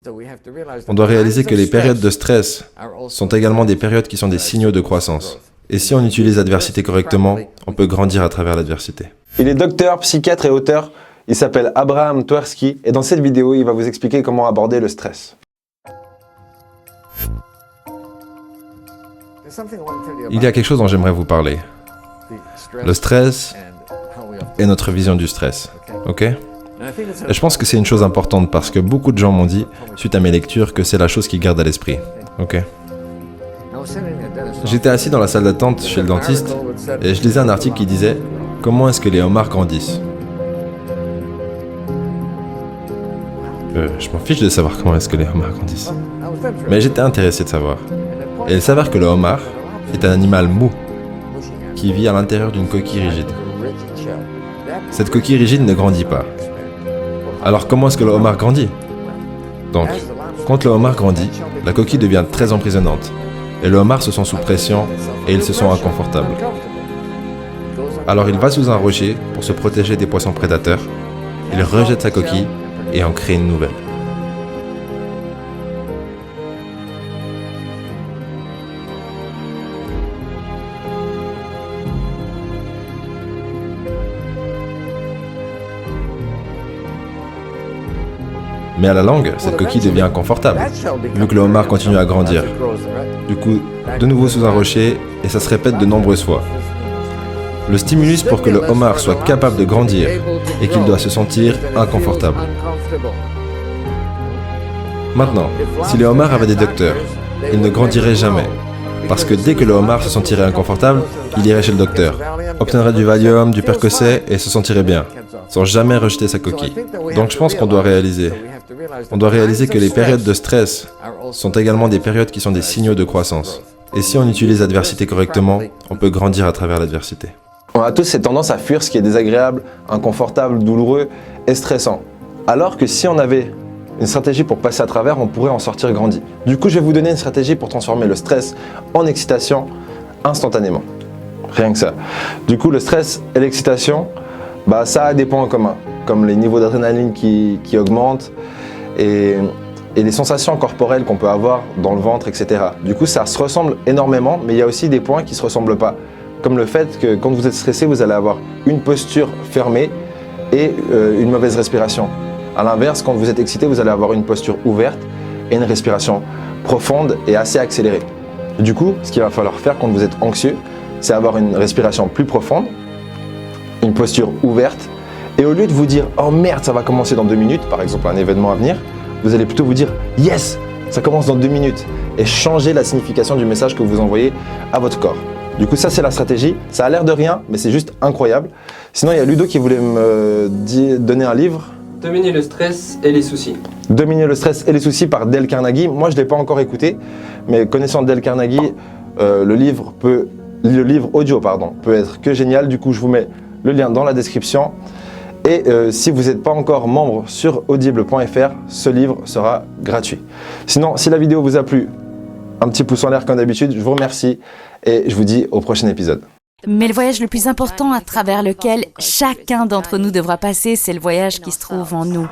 On doit réaliser que les périodes de stress sont également des périodes qui sont des signaux de croissance. Et si on utilise l'adversité correctement, on peut grandir à travers l'adversité. Il est docteur, psychiatre et auteur. Il s'appelle Abraham Twerski et dans cette vidéo, il va vous expliquer comment aborder le stress. Il y a quelque chose dont j'aimerais vous parler. Le stress et notre vision du stress. Ok ? Et je pense que c'est une chose importante parce que beaucoup de gens m'ont dit, suite à mes lectures, que c'est la chose qu'ils gardent à l'esprit. Ok ? J'étais assis dans la salle d'attente chez le dentiste et je lisais un article qui disait « Comment est-ce que les homards grandissent ?» Je m'en fiche de savoir comment est-ce que les homards grandissent. Mais j'étais intéressé de savoir. Et il s'avère que le homard est un animal mou qui vit à l'intérieur d'une coquille rigide. Cette coquille rigide ne grandit pas. Alors comment est-ce que le homard grandit ? Donc, quand le homard grandit, la coquille devient très emprisonnante. Et le homard se sent sous pression et il se sent inconfortable. Alors il va sous un rocher pour se protéger des poissons prédateurs. Il rejette sa coquille et en crée une nouvelle. Mais à la longue, cette coquille devient inconfortable, vu que le homard continue à grandir. Du coup, de nouveau sous un rocher, et ça se répète de nombreuses fois. Le stimulus pour que le homard soit capable de grandir est qu'il doit se sentir inconfortable. Maintenant, si les homards avaient des docteurs, ils ne grandiraient jamais. Parce que dès que le homard se sentirait inconfortable, il irait chez le docteur, obtiendrait du Valium, du Percocet et se sentirait bien, sans jamais rejeter sa coquille. Donc je pense qu'on doit réaliser. On doit réaliser que les périodes de stress sont également des périodes qui sont des signaux de croissance. Et si on utilise l'adversité correctement, on peut grandir à travers l'adversité. On a tous cette tendance à fuir ce qui est désagréable, inconfortable, douloureux et stressant. Alors que si on avait une stratégie pour passer à travers, on pourrait en sortir grandi. Du coup, je vais vous donner une stratégie pour transformer le stress en excitation instantanément. Rien que ça. Du coup, le stress et l'excitation, ça a des points en commun, comme les niveaux d'adrénaline qui augmentent et les sensations corporelles qu'on peut avoir dans le ventre, etc. Du coup, ça se ressemble énormément, mais il y a aussi des points qui ne se ressemblent pas. Comme le fait que quand vous êtes stressé, vous allez avoir une posture fermée et une mauvaise respiration. A l'inverse, quand vous êtes excité, vous allez avoir une posture ouverte et une respiration profonde et assez accélérée. Du coup, ce qu'il va falloir faire quand vous êtes anxieux, c'est avoir une respiration plus profonde, une posture ouverte, et au lieu de vous dire « Oh merde, ça va commencer dans 2 minutes », par exemple un événement à venir, vous allez plutôt vous dire « Yes, ça commence dans 2 minutes » et changer la signification du message que vous envoyez à votre corps. Du coup, ça c'est la stratégie. Ça a l'air de rien, mais c'est juste incroyable. Sinon, il y a Ludo qui voulait me donner un livre. Dominer le stress et les soucis. Dominer le stress et les soucis par Dale Carnegie. Moi, je ne l'ai pas encore écouté, mais connaissant Dale Carnegie, le livre audio peut être que génial. Du coup, je vous mets le lien dans la description. Et si vous n'êtes pas encore membre sur audible.fr, ce livre sera gratuit. Sinon, si la vidéo vous a plu, un petit pouce en l'air comme d'habitude, je vous remercie et je vous dis au prochain épisode. Mais le voyage le plus important à travers lequel chacun d'entre nous devra passer, c'est le voyage qui se trouve en nous.